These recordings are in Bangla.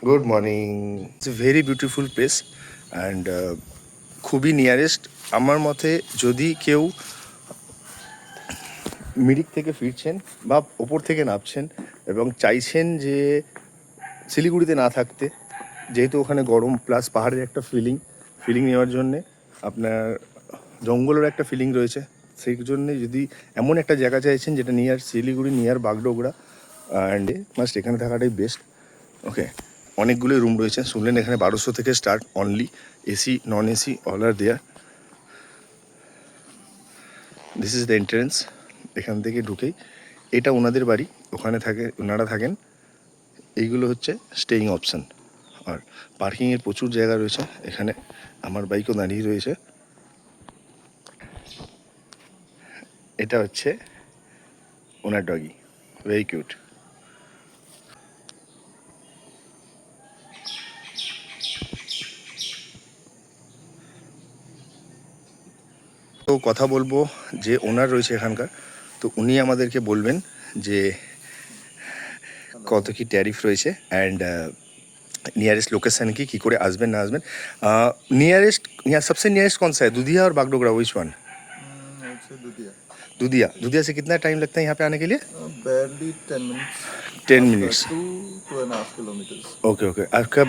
Good morning. It's a very beautiful place and খুবই নিয়ারেস্ট। আমার মতে যদি কেউ মিরিক থেকে ফিরছেন বা ওপর থেকে নামছেন এবং চাইছেন যে শিলিগুড়িতে না থাকতে, যেহেতু ওখানে গরম প্লাস পাহাড়ের একটা ফিলিং নেওয়ার জন্যে আপনার জঙ্গলের একটা ফিলিং রয়েছে, সেই জন্যে যদি এমন একটা জায়গা চাইছেন যেটা near Siliguri, near Bagdogra and must এখানে থাকাটাই বেস্ট। ওকে, অনেকগুলোই রুম রয়েছে, শুনলেন এখানে 1200 থেকে start only. AC non AC all are there. This is the entrance. এখান থেকে ঢুকেই এটা ওনাদের বাড়ি, ওখানে ওনারা থাকেন। এইগুলো হচ্ছে স্টেইং অপশান। আর পার্কিংয়ের প্রচুর জায়গা রয়েছে এখানে, আমার বাইকও দাঁড়িয়ে রয়েছে। এটা হচ্ছে ওনার ডগি, ভেরি কিউট। তো কথা বলবো যে ওনার রয়েছে এখানকার, তো উনি আমাদেরকে বলবেন যে কত কি ট্যারিফ রয়েছে অ্যান্ড नियरेस्ट लोकेशन की करे आसबें ना आसबें। नियरेस्ट यहाँ सबसे नियरेस्ट कौन सा है, दुधिया और बागडोगरा, विच वन? दुधिया। दुधिया से कितना टाइम लगता है यहाँ पे आने के लिए? barely 10 minutes. 10 minutes. 2.5 kilometers. Okay okay. आपका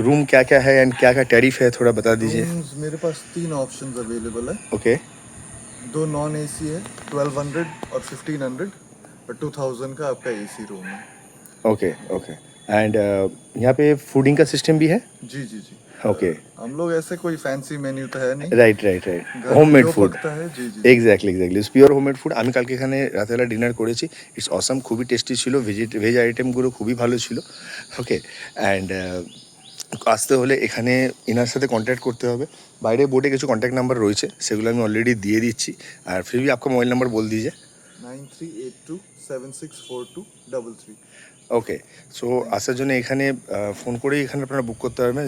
रूम क्या क्या है एंड क्या क्या टैरिफ है, थोड़ा बता दीजिए। मेरे पास 3 ऑप्शंस अवेलेबल है। ओके। 2 नॉन एसी है 1200 और 1500 और 2000 का आपका एसी रूम है। Okay okay. एंड यहाँ पे फूडिंग का सिस्टम भी है? जी जी जी। ओके। हम लोग ऐसे कोई फैंसी मेन्यू तो है नहीं। Right right right, homemade food. জি জি, এক্স্যাক্টলি পিওর হোমমেড ফুড। আমি কালকে এখানে রাতেবেলা ডিনার করেছি, ইটস অসাম, খুবই টেস্টি ছিল। ভেজ আইটেমগুলো খুবই ভালো ছিল। ওকে, অ্যান্ড আসতে হলে এখানে এনার সাথে কন্ট্যাক্ট করতে হবে। বাইরে বোর্ডে কিছু কন্ট্যাক্ট নাম্বার রয়েছে, সেগুলো আমি অলরেডি দিয়ে দিচ্ছি। আর ফির भी आपका मोबाइल नंबर बोल दीजिए। 9382764233। ওকে, সো আসার জন্য এখানে ফোন করেই এখানে আপনারা বুক করতে পারবেন।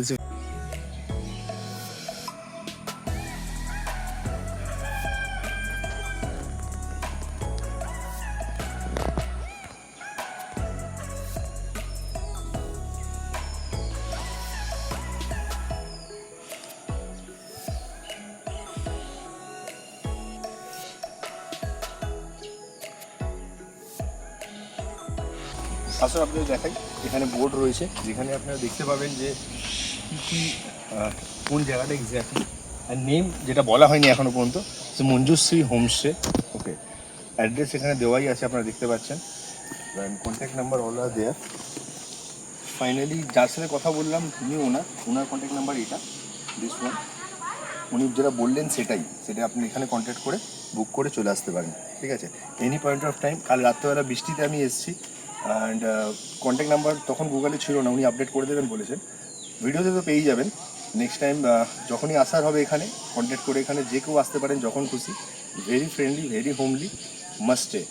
আসলে আপনাদের দেখাই, এখানে বোর্ড রয়েছে যেখানে আপনারা দেখতে পাবেন যে কী কোন জায়গাটা এক্স্যাক্টলি, আর নেম যেটা বলা হয়নি এখনও পর্যন্ত, সে মঞ্জুশ্রী হোমস্টে। ওকে, অ্যাড্রেস এখানে দেওয়াই আছে, আপনারা দেখতে পাচ্ছেন। Contact number all are there. Finally যার সাথে কথা বললাম তিনি ওনার কন্ট্যাক্ট নাম্বার এটা, দিস ওয়ান। উনি যেটা বললেন সেটা আপনি এখানে কন্ট্যাক্ট করে বুক করে চলে আসতে পারেন, ঠিক আছে, এনি পয়েন্ট অফ টাইম। কাল রাত্রেবেলা বৃষ্টিতে আমি এসেছি অ্যান্ড কন্ট্যাক্ট নাম্বার তখন গুগলে ছিল না, উনি আপডেট করে দেবেন বলেছেন। ভিডিওতে তো পেয়েই যাবেন। নেক্সট টাইম যখনই আসার হবে এখানে কন্ট্যাক্ট করে এখানে যে কেউ আসতে পারেন যখন খুশি। Very friendly, very homely, must stay.